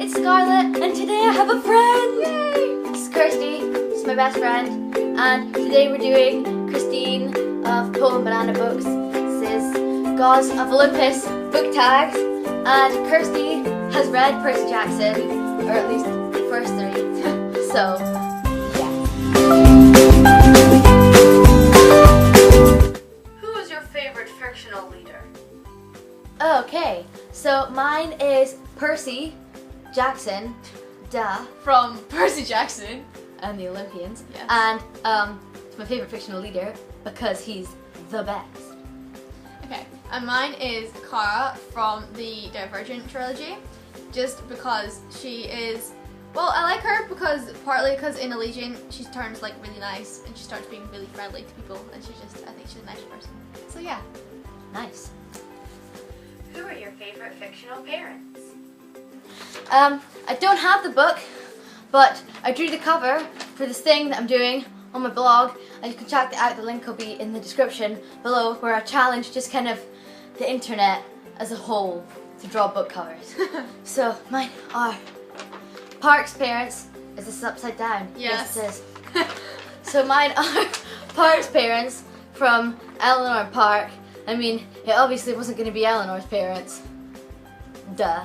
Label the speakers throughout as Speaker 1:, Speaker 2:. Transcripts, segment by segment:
Speaker 1: it's Scarlett, and today I have a friend! Yay! This is Kirsty, she's my best friend, and today we're doing Christine of PolandbananasBOOKS. This is Gods of Olympus book tags, and Kirsty has read Percy Jackson, or at least the first three, so yeah.
Speaker 2: Who is your favorite fictional leader?
Speaker 1: Okay, so mine is Percy Jackson,
Speaker 2: From Percy Jackson.
Speaker 1: and the Olympians,
Speaker 2: Yes.
Speaker 1: and it's my favorite fictional leader because he's the best.
Speaker 2: Okay, and mine is Kara from the Divergent trilogy, just because she is, well, I like her partly because in Allegiant she turns like really nice and she starts being really friendly to people, and I think she's a nice person. So yeah.
Speaker 1: Nice.
Speaker 2: Who are your favorite fictional parents?
Speaker 1: I don't have the book, but I drew the cover for this thing that I'm doing on my blog, and you can check it out. The link will be in the description below, where I challenge just kind of the internet as a whole to draw book covers. So mine are Park's parents. Is this upside down?
Speaker 2: Yes.
Speaker 1: Yes, it is. So mine are Park's parents from Eleanor and Park. I mean, it obviously wasn't going to be Eleanor's parents. Duh.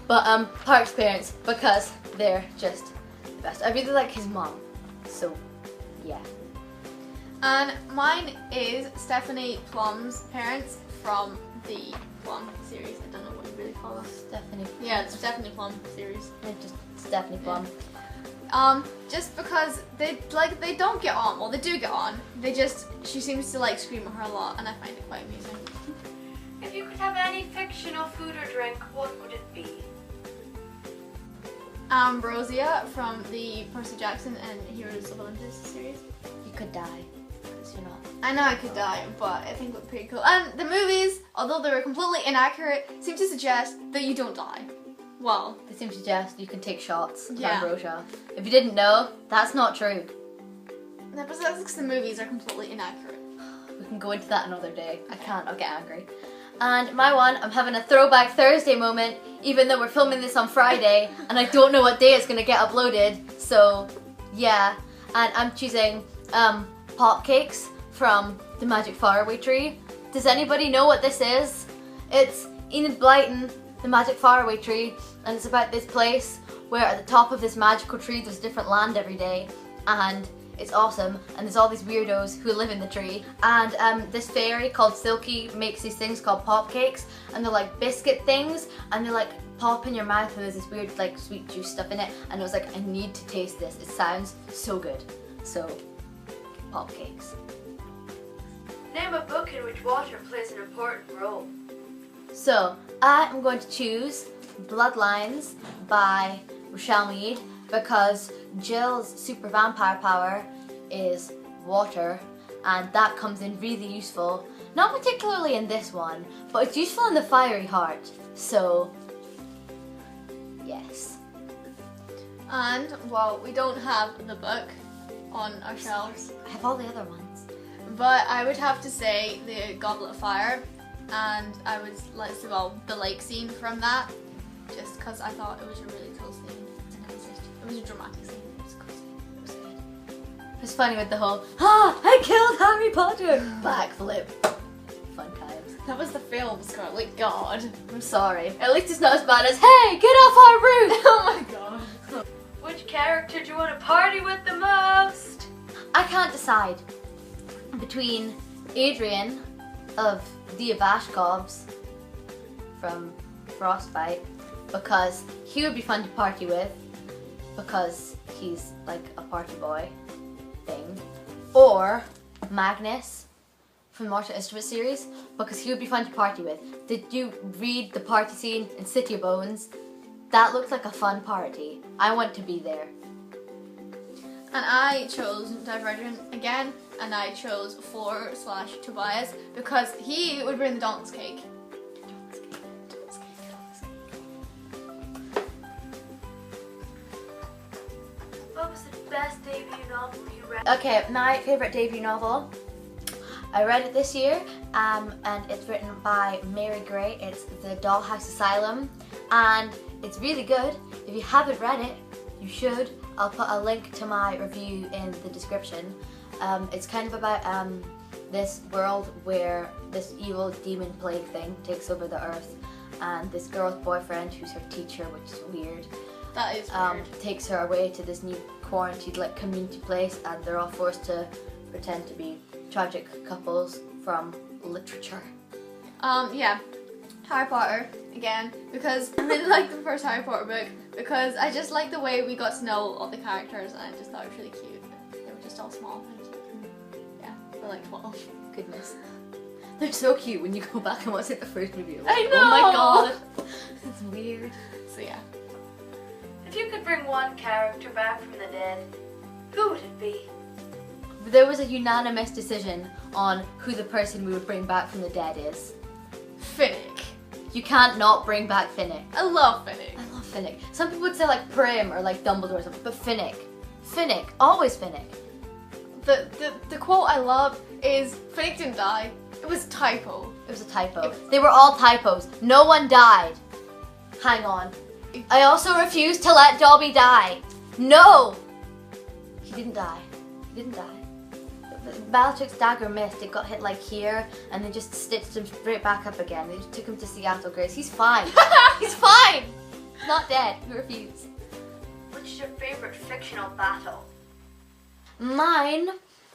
Speaker 1: But Park's parents, because they're just the best. I really like his mom, so yeah.
Speaker 2: And mine is Stephanie Plum's parents from the Plum series. I don't know what you really call them.
Speaker 1: Stephanie.
Speaker 2: Yeah, it's Stephanie Plum series.
Speaker 1: Just Stephanie Plum.
Speaker 2: Just because they don't get on. Well, they do get on. She seems to like scream at her a lot, and I find it quite amusing.
Speaker 3: If you could have any fictional food or drink, what would it be?
Speaker 2: Ambrosia from the Percy Jackson and Heroes of Olympus series.
Speaker 1: You could die, because you're not.
Speaker 2: I know I could die, but I think it would be pretty cool. And the movies, although they were completely inaccurate, seem to suggest that you don't die. Well,
Speaker 1: They seem to suggest you can take shots of
Speaker 2: Yeah.
Speaker 1: ambrosia. If you didn't know, that's not true.
Speaker 2: that's because the movies are completely inaccurate.
Speaker 1: We can go into that another day. I can't, I'll get angry. And my one, I'm having a throwback Thursday moment, even though we're filming this on Friday, and I don't know what day it's gonna get uploaded, so yeah. And I'm choosing pop cakes from the Magic Faraway Tree. Does anybody know what this is? It's Enid Blyton, the Magic Faraway Tree, and it's about this place where at the top of this magical tree there's a different land every day, and it's awesome, and there's all these weirdos who live in the tree, and this fairy called Silky makes these things called pop cakes, and they're like biscuit things, and they like pop in your mouth, and there's this weird like sweet juice stuff in it, and I was like, I need to taste this, it sounds so good. So pop cakes.
Speaker 3: Name a book in which water plays an important role.
Speaker 1: So I am going to choose Bloodlines by Rochelle Mead, because Jill's super vampire power is water, and that comes in really useful, not particularly in this one, but it's useful in the Fiery Heart, so yes.
Speaker 2: And, well, we don't have the book on our shelves,
Speaker 1: I have all the other ones.
Speaker 2: but I would have to say the Goblet of Fire, and I would like to say, well, the lake scene from that, just because I thought it was a really cool scene. It was a dramatic scene. It was a cool scene. It was good.
Speaker 1: It was funny with the whole, I killed Harry Potter! Backflip. Fun times.
Speaker 2: That was the film, Scarlett. God.
Speaker 1: I'm sorry. At least it's not as bad as, hey, get off our roof!
Speaker 2: Oh my god.
Speaker 3: Which character do you want to party with the most?
Speaker 1: I can't decide between Adrian of the Avashkovs from Frostbite, because he would be fun to party with, because he's like a party boy thing, or Magnus from the Mortal Instruments series, because he would be fun to party with. Did you read the party scene in City of Bones? That looked like a fun party. I want to be there.
Speaker 2: And I chose Divergent again, and I chose Floor/Tobias because he would bring the Dalton's cake.
Speaker 3: What was the best debut novel you read?
Speaker 1: Okay, my favourite debut novel. I read it this year, and it's written by Mary Gray. It's The Dollhouse Asylum, and it's really good. If you haven't read it, you should. I'll put a link to my review in the description. It's kind of about this world where this evil demon plague thing takes over the earth, and this girl's boyfriend, who's her teacher, which is weird,
Speaker 2: That is weird.
Speaker 1: takes her away to this new quarantined like community place, and they're all forced to pretend to be tragic couples from literature.
Speaker 2: Yeah, Harry Potter again, because I really like the first Harry Potter book because I just like the way we got to know all the characters, and I just thought it was really cute. They were just all small. Yeah, they're like 12.
Speaker 1: Goodness. They're so cute when you go back and watch it the first movie. Like,
Speaker 2: I know!
Speaker 1: Oh my god. It's weird.
Speaker 2: So yeah.
Speaker 3: If you could bring one character back from the dead, who would it be?
Speaker 1: There was a unanimous decision on who the person we would bring back from the dead is.
Speaker 2: Finnick.
Speaker 1: You can't not bring back Finnick.
Speaker 2: I love Finnick.
Speaker 1: I love Finnick. Some people would say like Prim or like Dumbledore or something, but Finnick. Finnick. Always Finnick.
Speaker 2: The quote I love is Finnick didn't die. It was a typo.
Speaker 1: It was a typo. They were all typos. No one died. Hang on. I also refuse to let Dobby die. No! He didn't die. He didn't die. Bellatrix's dagger missed. It got hit like here, and they just stitched him straight back up again. They just took him to Seattle Grace. He's fine. He's fine! He's not dead. We refuse.
Speaker 3: Which is your favorite fictional battle?
Speaker 1: Mine,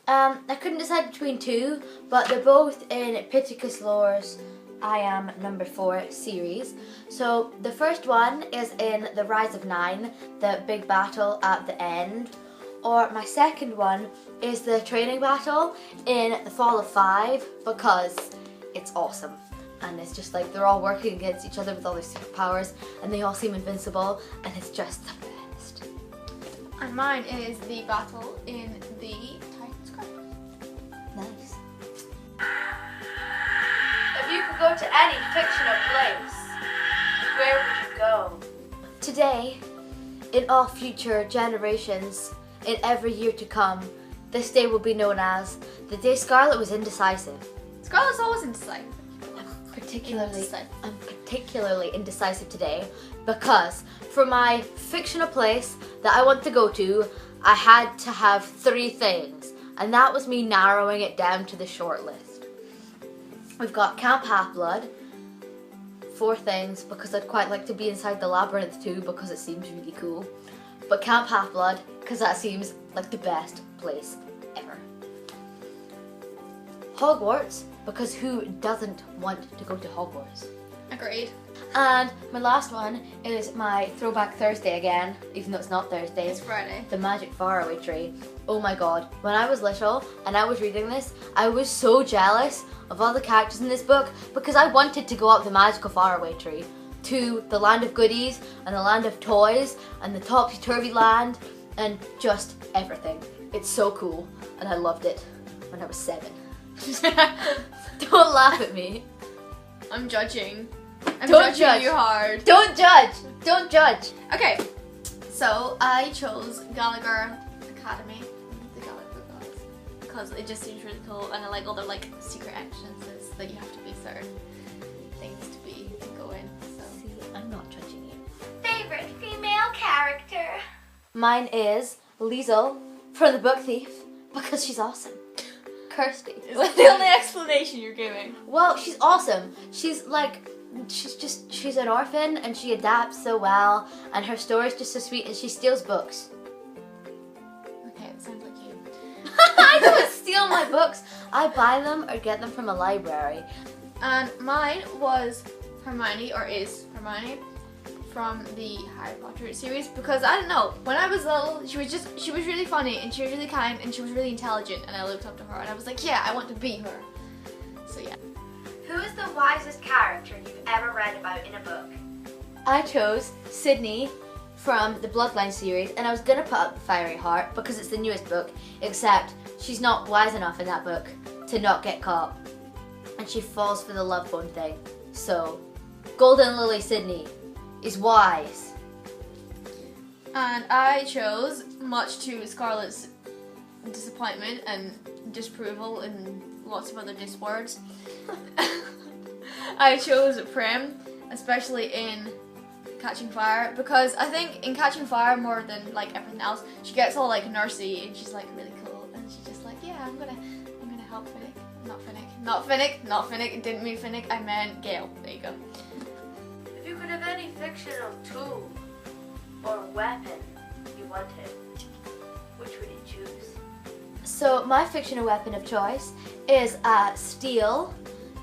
Speaker 1: I couldn't decide between two, but they're both in Pittacus Lore's I Am Number 4 series. So the first one is in The Rise of 9, the big battle at the end. Or my second one is the training battle in The Fall of 5, because it's awesome. And it's just like they're all working against each other with all their superpowers, and they all seem invincible, and it's just the best.
Speaker 2: And mine is the battle in the Titan's Quest.
Speaker 1: Nice.
Speaker 3: If you could go to any fictional place, where would you go?
Speaker 1: Today, in all future generations, in every year to come, this day will be known as the day Scarlett was indecisive.
Speaker 2: Scarlett's always indecisive.
Speaker 1: I'm particularly indecisive today because for my fictional place that I want to go to, I had to have 3 things, and that was me narrowing it down to the short list. We've got Camp Half-Blood, 4 things because I'd quite like to be inside the labyrinth too because it seems really cool. But Camp Half-Blood because that seems like the best place ever. Hogwarts because who doesn't want to go to Hogwarts?
Speaker 2: Agreed.
Speaker 1: And my last one is my Throwback Thursday again, even though it's not Thursday.
Speaker 2: It's Friday.
Speaker 1: The Magic Faraway Tree. Oh my god. When I was little and I was reading this, I was so jealous of all the characters in this book because I wanted to go up the magical faraway tree to the land of goodies and the land of toys and the topsy-turvy land and just everything. It's so cool and I loved it when I was 7. Don't laugh at me.
Speaker 2: I'm judging. I'm
Speaker 1: Don't
Speaker 2: judging
Speaker 1: judge.
Speaker 2: you hard.
Speaker 1: Don't judge. Don't judge.
Speaker 2: Okay, so I chose Gallagher Academy, the Gallagher Gods, because it just seems really cool, and I like all the like secret entrances that you have to be certain things to go in. So
Speaker 1: See, I'm not judging you.
Speaker 3: Favorite female character?
Speaker 1: Mine is Liesel from the Book Thief because she's awesome. Kirsty.
Speaker 2: is that the only explanation you're giving?
Speaker 1: Well, she's awesome. She's an orphan and she adapts so well and her story's just so sweet and she steals books.
Speaker 2: Okay, it sounds like you.
Speaker 1: I don't steal my books. I buy them or get them from a library.
Speaker 2: And mine was Hermione, or is Hermione, from the Harry Potter series because I don't know, when I was little she was really funny and she was really kind and she was really intelligent and I looked up to her and I was like, yeah, I want to be her. So yeah.
Speaker 3: Who is the wisest character you've ever read about in a book?
Speaker 1: I chose Sydney from the Bloodline series and I was gonna put up the Fiery Heart because it's the newest book, except she's not wise enough in that book to not get caught and she falls for the love bone thing. So Golden Lily Sydney is wise.
Speaker 2: And I chose, much to Scarlett's disappointment and disapproval and lots of other diswords, I chose Prim, especially in Catching Fire, because I think in Catching Fire, more than like everything else, she gets all like nursey and she's like really cool, and she's just like, yeah, I'm gonna help Finnick. Not Finnick, didn't mean Finnick, I meant Gale. There you go.
Speaker 3: If you could have any fictional tool or weapon you wanted, which would you choose?
Speaker 1: So my fictional weapon of choice is steel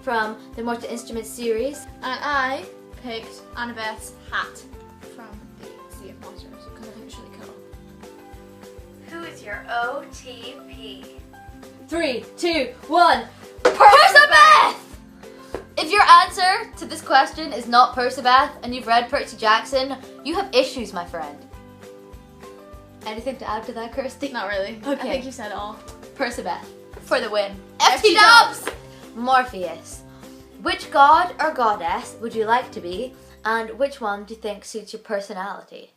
Speaker 1: from the Mortal Instruments series.
Speaker 2: And I picked Annabeth's hat from the Sea of Monsters because I think it's really cool.
Speaker 3: Who is your OTP?
Speaker 1: 3, 2, 1. Percabeth! If your answer to this question is not Percabeth and you've read Percy Jackson, you have issues, my friend. Anything to add to that, Kirsty?
Speaker 2: Not really.
Speaker 1: Okay.
Speaker 2: I think you said it all.
Speaker 1: Percabeth for the win.
Speaker 2: FT
Speaker 1: Dubs! Morpheus. Which god or goddess would you like to be, and which one do you think suits your personality?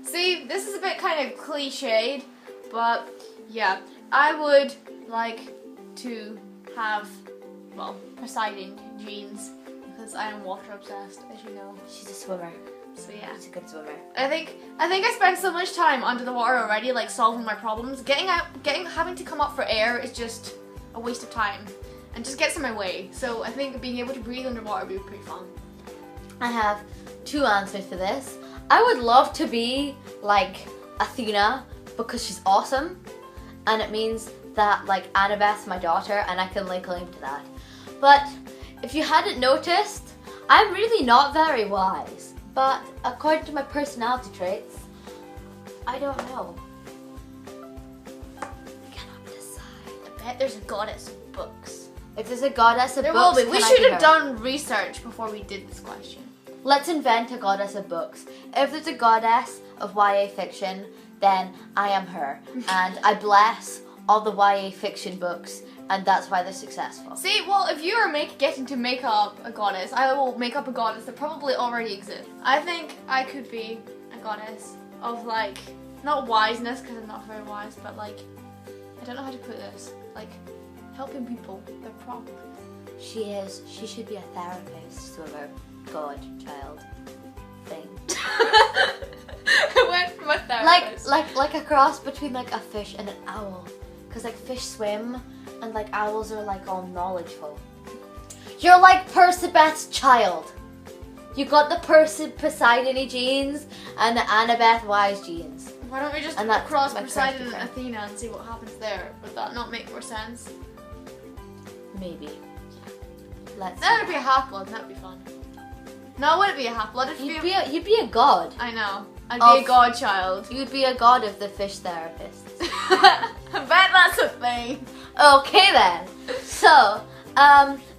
Speaker 2: See, this is a bit kind of cliched, but yeah, I would like to have, well, Poseidon genes because I am water obsessed, as you know.
Speaker 1: She's a swimmer.
Speaker 2: So yeah,
Speaker 1: She's a good swimmer.
Speaker 2: I think I spend so much time under the water already, like solving my problems. Having to come up for air is just a waste of time, and just gets in my way. So I think being able to breathe underwater would be pretty fun.
Speaker 1: I have 2 answers for this. I would love to be like Athena because she's awesome, and it means that like Annabeth's my daughter, and I can lay claim to that. But if you hadn't noticed, I'm really not very wise. But according to my personality traits, I don't know. I cannot decide.
Speaker 2: I bet there's a goddess of books.
Speaker 1: If there's a goddess of
Speaker 2: There
Speaker 1: books,
Speaker 2: will be. We
Speaker 1: can I
Speaker 2: should
Speaker 1: be
Speaker 2: have
Speaker 1: her?
Speaker 2: done research before we did this question.
Speaker 1: Let's invent a goddess of books. If there's a goddess of YA fiction, then I am her. And I bless all the YA fiction books, and that's why they're successful.
Speaker 2: See, well, if you are getting to make up a goddess, I will make up a goddess that probably already exists. I think I could be a goddess of, like, not wiseness, because I'm not very wise, but, like, I don't know how to put this, like, helping people with their problems.
Speaker 1: She is. She should be a therapist, sort of godchild thing.
Speaker 2: I went from a therapist.
Speaker 1: Like a cross between like a fish and an owl. Cause like fish swim and like owls are like all knowledgeful. You're like Percabeth's child. You got the Poseidon genes and the Annabeth wise genes.
Speaker 2: Why don't we just
Speaker 1: And that's
Speaker 2: cross
Speaker 1: my
Speaker 2: Poseidon and
Speaker 1: correct
Speaker 2: Athena and see what happens there? Would that not make more sense?
Speaker 1: Maybe. Let's.
Speaker 2: That would be a half-blood, that would be fun. No, it wouldn't be a half-blood.
Speaker 1: You'd be a god.
Speaker 2: I know. I'd be a godchild.
Speaker 1: You'd be a god of the fish therapists.
Speaker 2: I bet that's a thing.
Speaker 1: Okay then. So,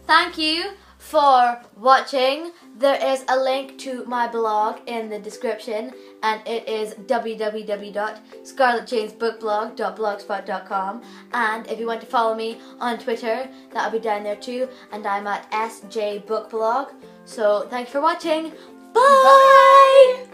Speaker 1: thank you for watching. There is a link to my blog in the description, and it is www.scarlettjanesbookblog.blogspot.com. And if you want to follow me on Twitter, that'll be down there too, and I'm at sjbookblog. So, thanks for watching. Bye!